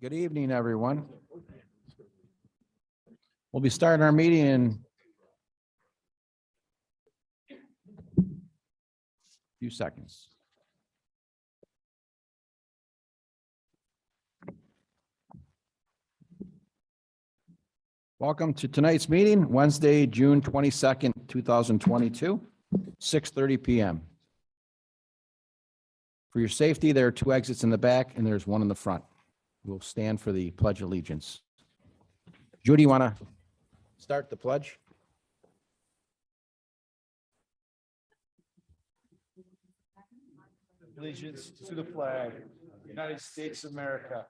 Good evening, everyone. We'll be starting our meeting in a few seconds. Welcome to tonight's meeting, Wednesday, June 22nd, 2022, 6:30 p.m. For your safety, there are two exits in the back and there's one in the front. We'll stand for the Pledge of Allegiance. Judy, you want to start the pledge? Allegiance to the flag, United States of America,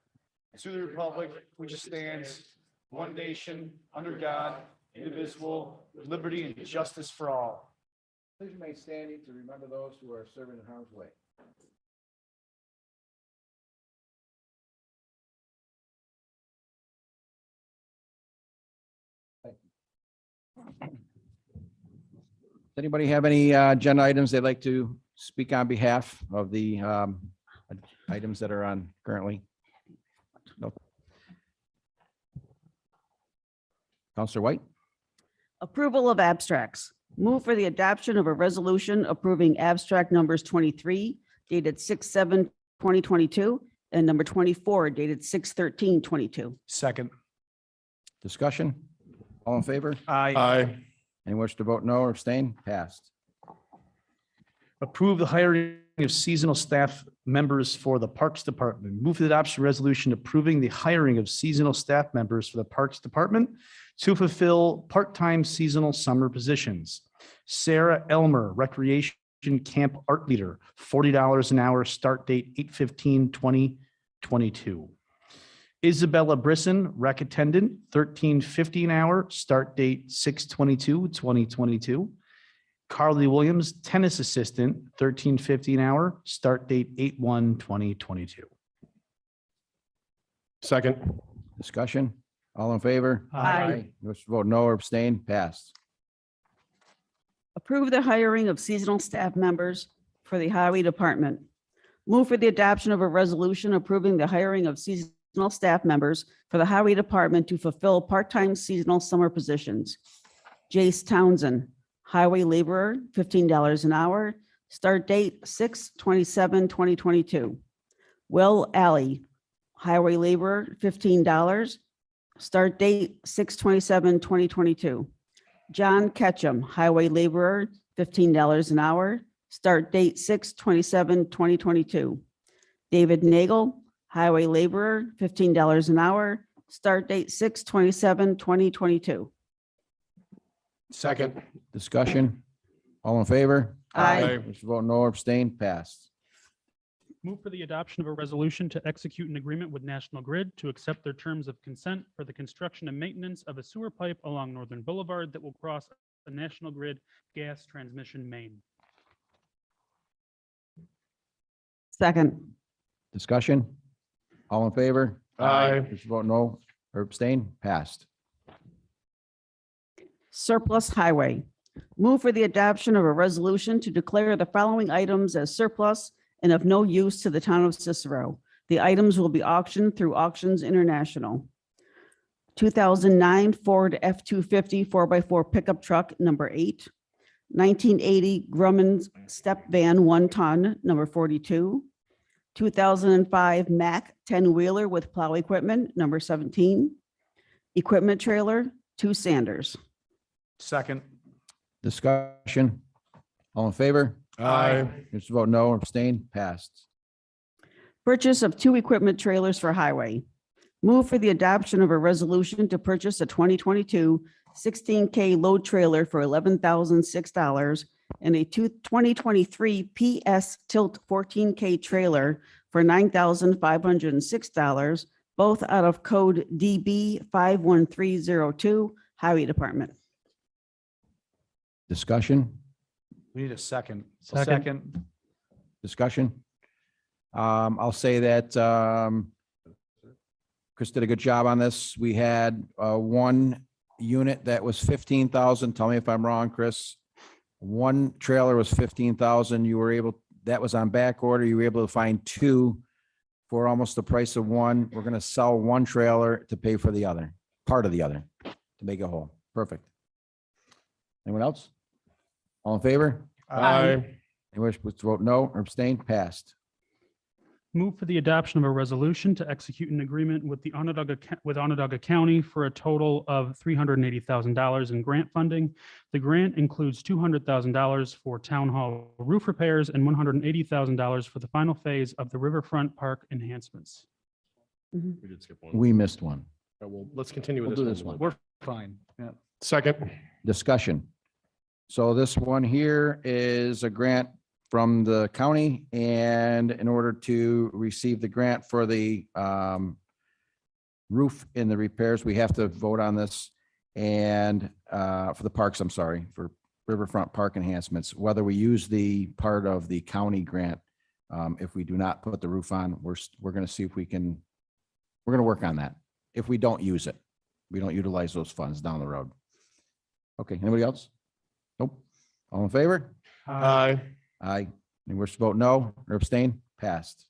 to the republic which stands one nation under God, indivisible, with liberty and justice for all. Please remain standing to remember those who are serving in harm's way. Does anybody have any agenda items they'd like to speak on behalf of the items that are on currently? No. Counselor White? Approval of abstracts. Move for the adoption of a resolution approving abstract numbers 23 dated 6/7/2022 and number 24 dated 6/13/22. Second. Discussion? All in favor? Aye. Any wish to vote no or abstain? Passed. Approve the hiring of seasonal staff members for the Parks Department. Move for the adoption resolution approving the hiring of seasonal staff members for the Parks Department to fulfill part-time seasonal summer positions. Sarah Elmer, Recreation Camp Art Leader, $40 an hour, start date 8/15/2022. Isabella Brisson, Rec Attendant, $13.50 an hour, start date 6/22/2022. Carly Williams, Tennis Assistant, $13.50 an hour, start date 8/1/2022. Second. Discussion? All in favor? Aye. Wish to vote no or abstain? Passed. Approve the hiring of seasonal staff members for the Highway Department. Move for the adoption of a resolution approving the hiring of seasonal staff members for the Highway Department to fulfill part-time seasonal summer positions. Jace Townsend, Highway Laborer, $15 an hour, start date 6/27/2022. Will Alley, Highway Laborer, $15, start date 6/27/2022. John Ketchum, Highway Laborer, $15 an hour, start date 6/27/2022. David Nagel, Highway Laborer, $15 an hour, start date 6/27/2022. Second. Discussion? All in favor? Aye. Wish to vote no or abstain? Passed. Move for the adoption of a resolution to execute an agreement with National Grid to accept their terms of consent for the construction and maintenance of a sewer pipe along Northern Boulevard that will cross the National Grid gas transmission main. Second. Discussion? All in favor? Aye. Wish to vote no or abstain? Passed. Surplus Highway. Move for the adoption of a resolution to declare the following items as surplus and of no use to the town of Cicero. The items will be auctioned through Auctions International. 2009 Ford F-250 4x4 pickup truck, number 8. 1980 Grumman step van 1 ton, number 42. 2005 Mack 10-wheeler with plow equipment, number 17. Equipment trailer, 2 Sanders. Second. Discussion? All in favor? Aye. Wish to vote no or abstain? Passed. Purchase of 2 equipment trailers for highway. Move for the adoption of a resolution to purchase a 2022 16K load trailer for $11,006 and a 2023 PS Tilt 14K trailer for $9,506, both out of code DB 51302, Highway Department. Discussion? We need a second. Second. Discussion? I'll say that Chris did a good job on this. We had one unit that was 15,000. Tell me if I'm wrong, Chris. One trailer was 15,000. You were able, that was on back order. You were able to find 2 for almost the price of one. We're going to sell one trailer to pay for the other, part of the other, to make it whole. Perfect. Anyone else? All in favor? Aye. Anyone wish to vote no or abstain? Passed. Move for the adoption of a resolution to execute an agreement with the Onondaga County for a total of $380,000 in grant funding. The grant includes $200,000 for town hall roof repairs and $180,000 for the final phase of the Riverfront Park enhancements. We did skip one. We missed one. Well, let's continue We'll with do this this one. one. We're fine. Yeah. Second. Discussion. So this one here is a grant from the county, and in order to receive the grant for the roof and the repairs, we have to vote on this. And for the parks, I'm sorry, for Riverfront Park enhancements, whether we use the part of the county grant. If we do not put the roof on, we're going to see if we can, we're going to work on that. If we don't use it, we don't utilize those funds down the road. Okay, anybody else? Nope. All in favor? Aye. Aye. Anyone wish to vote no or abstain? Passed.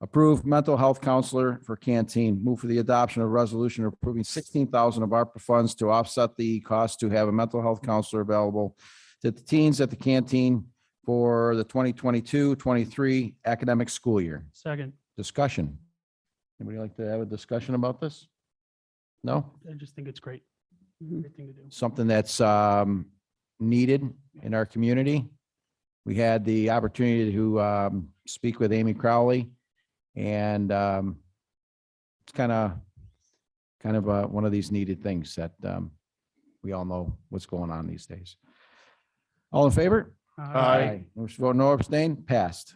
Approve mental health counselor for canteen. Move for the adoption of a resolution approving 16,000 of ARPA funds to offset the cost to have a mental health counselor available to the teens at the canteen for the 2022-23 academic school year. Second, Discussion. Anybody like to have a discussion about this? No? I just think it's great. Mhm. Great thing to do. Something that's needed in our community. We had the opportunity to speak with Amy Crowley, and it's kind of one of these needed things that we all know what's going on these days. All in favor? Aye. Motion to vote no or abstain? Passed.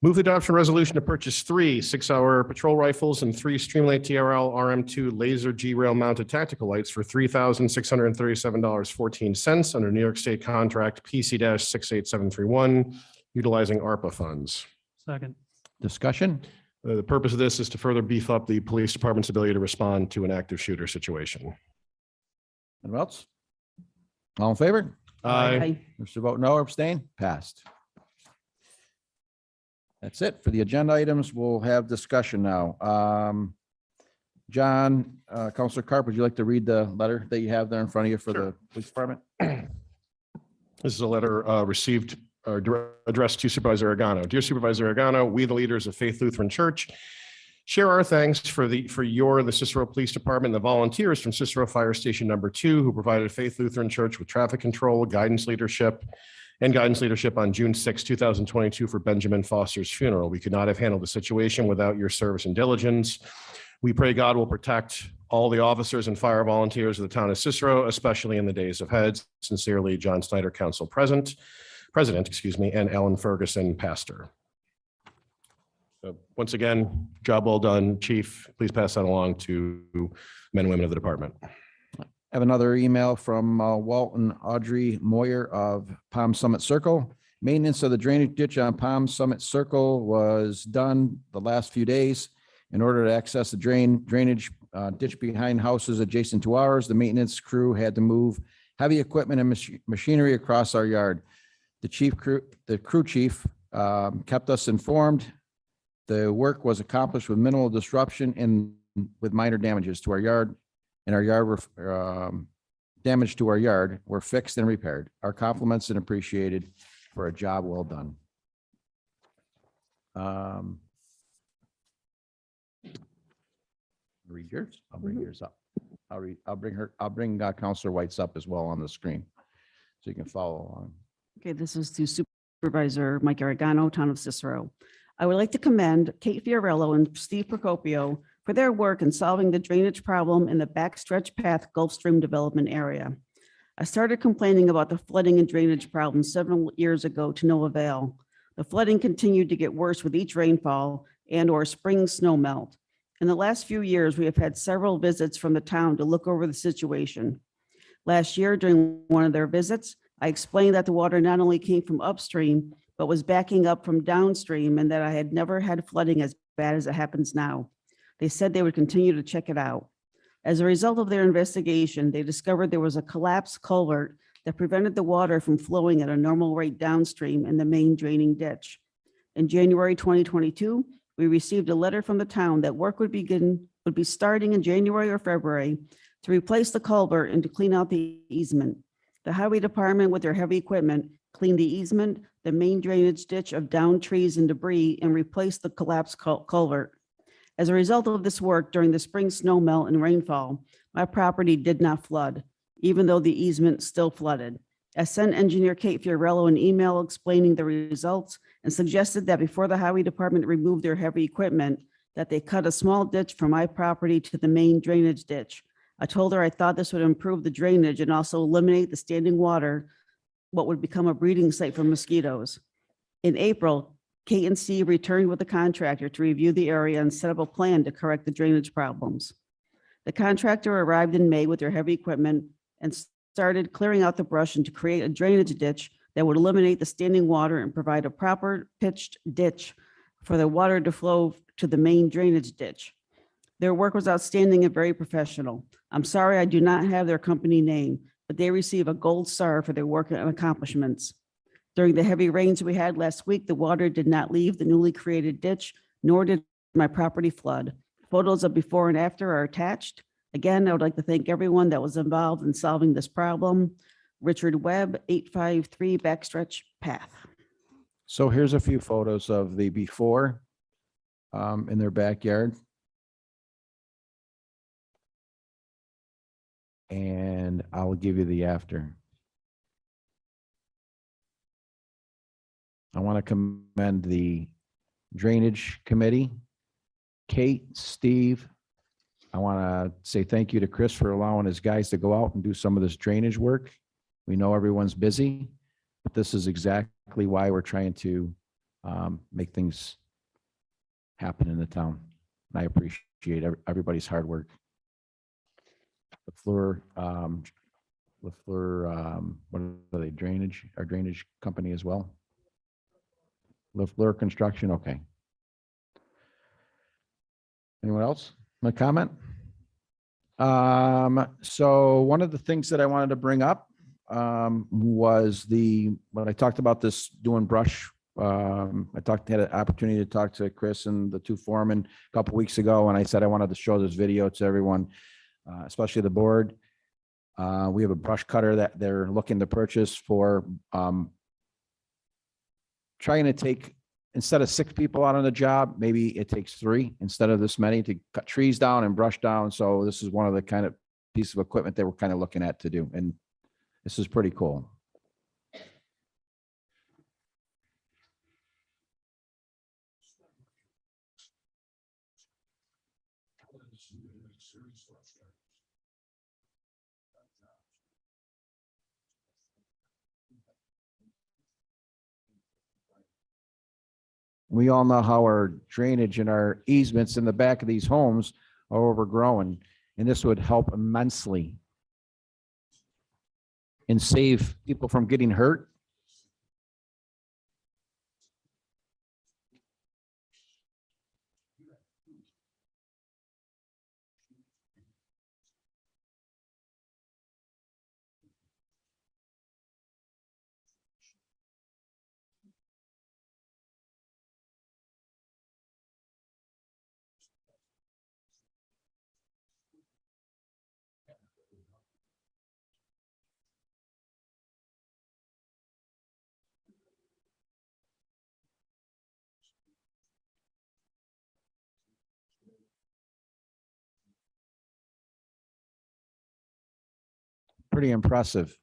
Move the adoption resolution to purchase 3 6-hour patrol rifles and 3 Streamlight TRL RM2 laser G-rail mounted tactical lights for $3,637.14 under New York State contract PC-68731, utilizing ARPA funds. Second, Discussion. The purpose of this is to further beef up the police department's ability to respond to an active shooter situation. Anyone else? All in favor? Aye. Motion to vote no or abstain? Passed. That's it for the agenda items. We'll have discussion now. John, Counselor Carp, would you like to read the letter that you have there in front of you for Sure. the police department? This is a letter received or addressed to Supervisor Argano. Dear Supervisor Argano, we, the leaders of Faith Lutheran Church, share our thanks for the Cicero Police Department, and the volunteers from Cicero Fire Station Number 2 who provided Faith Lutheran Church with traffic control, guidance leadership on June 6, 2022 for Benjamin Foster's funeral. We could not have handled the situation without your service and diligence. We pray God will protect all the officers and fire volunteers of the town of Cicero, especially in the days ahead. Sincerely, John Snyder, Council President, and Alan Ferguson, Pastor. So once again, job well done, Chief. Please pass that along to men and women of the department. I have another email from Walton Audrey Moyer of Palm Summit Circle. Maintenance of the drainage ditch on Palm Summit Circle was done the last few days. In order to access the drainage ditch behind houses adjacent to ours, the maintenance crew had to move heavy equipment and machinery across our yard. The crew chief kept us informed. The work was accomplished with minimal disruption and with minor damages to our yard. And our yard damage to our yard were fixed and repaired. Our compliments and appreciated for a job well done. Read yours. I'll bring yours up. I'll bring Counselor White's up as well on the screen, so you can follow along. Okay, this is to Supervisor Mike Aragano, Town of Cicero. I would like to commend Kate Fiorello and Steve Procopio for their work in solving the drainage problem in the backstretch path Gulfstream development area. I started complaining about the flooding and drainage problems several years ago to no avail. The flooding continued to get worse with each rainfall and/or spring snow melt. In the last few years, we have had several visits from the town to look over the situation. Last year, during one of their visits, I explained that the water not only came from upstream, but was backing up from downstream, and that I had never had flooding as bad as it happens now. They said they would continue to check it out. As a result of their investigation, they discovered there was a collapsed culvert that prevented the water from flowing at a normal rate downstream in the main draining ditch. In January 2022, we received a letter from the town that work would be starting in January or February to replace the culvert and to clean out the easement. The highway department with their heavy equipment cleaned the easement, the main drainage ditch of downed trees and debris, and replaced the collapsed culvert. As a result of this work during the spring snow melt and rainfall, my property did not flood, even though the easement still flooded. I sent engineer Kate Fiorello an email explaining the results and suggested that before the highway department removed their heavy equipment, that they cut a small ditch from my property to the main drainage ditch. I told her I thought this would improve the drainage and also eliminate the standing water, what would become a breeding site for mosquitoes. In April, K&C returned with the contractor to review the area and set up a plan to correct the drainage problems. The contractor arrived in May with their heavy equipment and started clearing out the brush and to create a drainage ditch that would eliminate the standing water and provide a proper pitched ditch for the water to flow to the main drainage ditch. Their work was outstanding and very professional. I'm sorry I do not have their company name, but they receive a gold star for their work and accomplishments. During the heavy rains we had last week, the water did not leave the newly created ditch, nor did my property flood. Photos of before and after are attached. Again, I would like to thank everyone that was involved in solving this problem. Richard Webb, 853 Backstretch Path. So here's a few photos of the before in their backyard. And I'll give you the after. I want to commend the Drainage Committee, Kate, Steve. I want to say thank you to Chris for allowing his guys to go out and do some of this drainage work. We know everyone's busy, but this is exactly why we're trying to make things happen in the town. And I appreciate everybody's hard work. LaFleur, what are they, drainage, our drainage company as well? LaFleur Construction, okay. Anyone else? My comment? So one of the things that I wanted to bring up was when I talked about this doing brush. Had an opportunity to talk to Chris and the two foremen a couple weeks ago, and I said I wanted to show this video to everyone, especially the board. We have a brush cutter that they're looking to purchase for trying to take, instead of 6 people out on the job, maybe it takes 3 instead of this many to cut trees down and brush down. So this is one of the kind of pieces of equipment that we're kind of looking at to do. And this is pretty cool. We all know how our drainage and our easements in the back of these homes are overgrown, and this would help immensely and save people from getting hurt. Pretty impressive.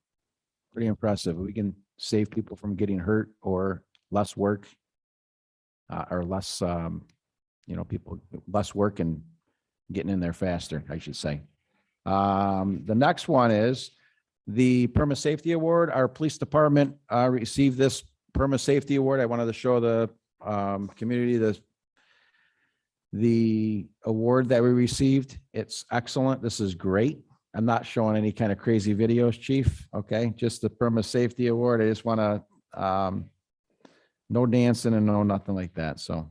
Pretty impressive. We can save people from getting hurt or less work, or less, people less work and getting in there faster, I should say. The next one is the Perma Safety Award. Our police department received this Perma Safety Award. I wanted to show the community the award that we received. It's excellent. This is great. I'm not showing any kind of crazy videos, Chief. Okay, just the Perma Safety Award. I just want to, no dancing and no nothing like that. So.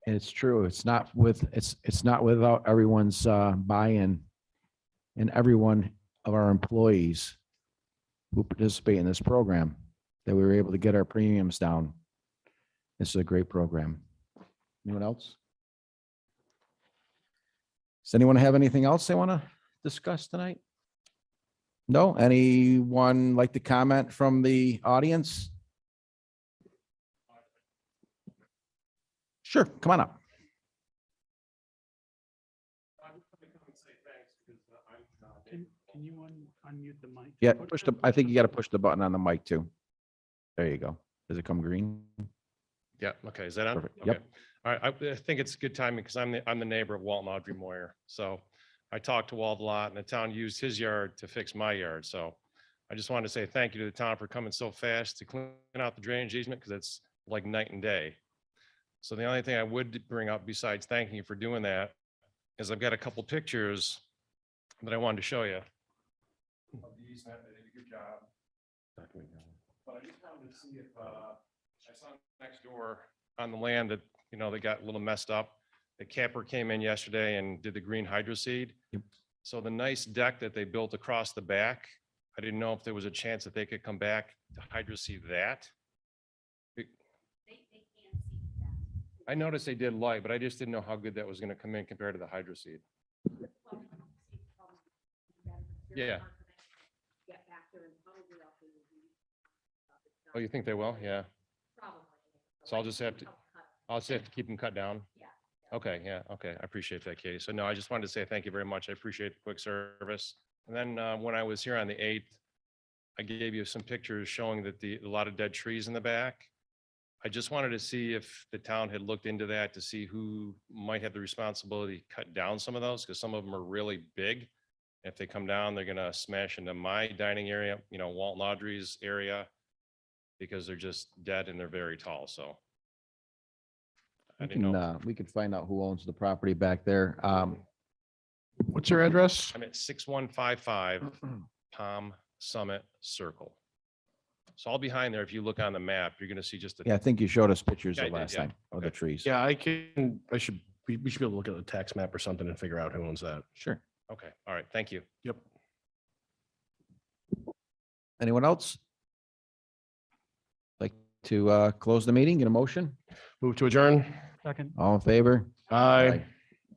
And it's true. It's not without everyone's buy-in and everyone of our employees who participate in this program that we were able to get our premiums down. This is a great program. Anyone else? Does anyone have anything else they want to discuss tonight? No? Anyone like to comment from the audience? Sure, come on up. Can you unmute the mic? Yeah, I think you got to push the button on the mic too. There you go. Does it come green? Yeah, okay, is that on? Perfect, Okay. yep. All right, I think it's a good timing because I'm the neighbor of Walt and Audrey Moyer. So I talked to Walt a lot and the town used his yard to fix my yard. So I just wanted to say thank you to the town for coming so fast to clean out the drainage easement because it's like night and day. So the only thing I would bring up besides thanking you for doing that is I've got a couple pictures that I wanted to show you. Of the easement, they did a good job. But I just wanted to see if, I saw next door on the land that, they got a little messed up. The capper came in yesterday and did the green hydro seed. Yep. So the nice deck that they built across the back, I didn't know if there was a chance that they could come back to hydro seed that. I noticed they did light, but I just didn't know how good that was going to come in compared to the hydro seed. Yeah. Oh, you think they will? Yeah. So I'll just have to keep them cut down. Okay, yeah, okay. I appreciate that, Katie. So no, I just wanted to say thank you very much. I appreciate the quick service. And then when I was here on the 8th, I gave you some pictures showing that a lot of dead trees in the back. I just wanted to see if the town had looked into that to see who might have the responsibility to cut down some of those, because some of them are really big. If they come down, they're gonna smash into my dining area, Walt and Audrey's area, because they're just dead and they're very tall, so. I didn't know. We could find out who owns the property back there. What's your address? I'm at 6155 Palm Summit Circle. So all behind there, if you look on the map, you're gonna see just a. Yeah, I think you showed us pictures Yeah, I the did, last yeah. time of the Okay. trees. Yeah, we should be able to look at the tax map or something and figure out who owns that. Sure. Okay, all right, thank you. Yep. Anyone else? Like to close the meeting, get a motion? Move to adjourn. Second. All in favor? Aye.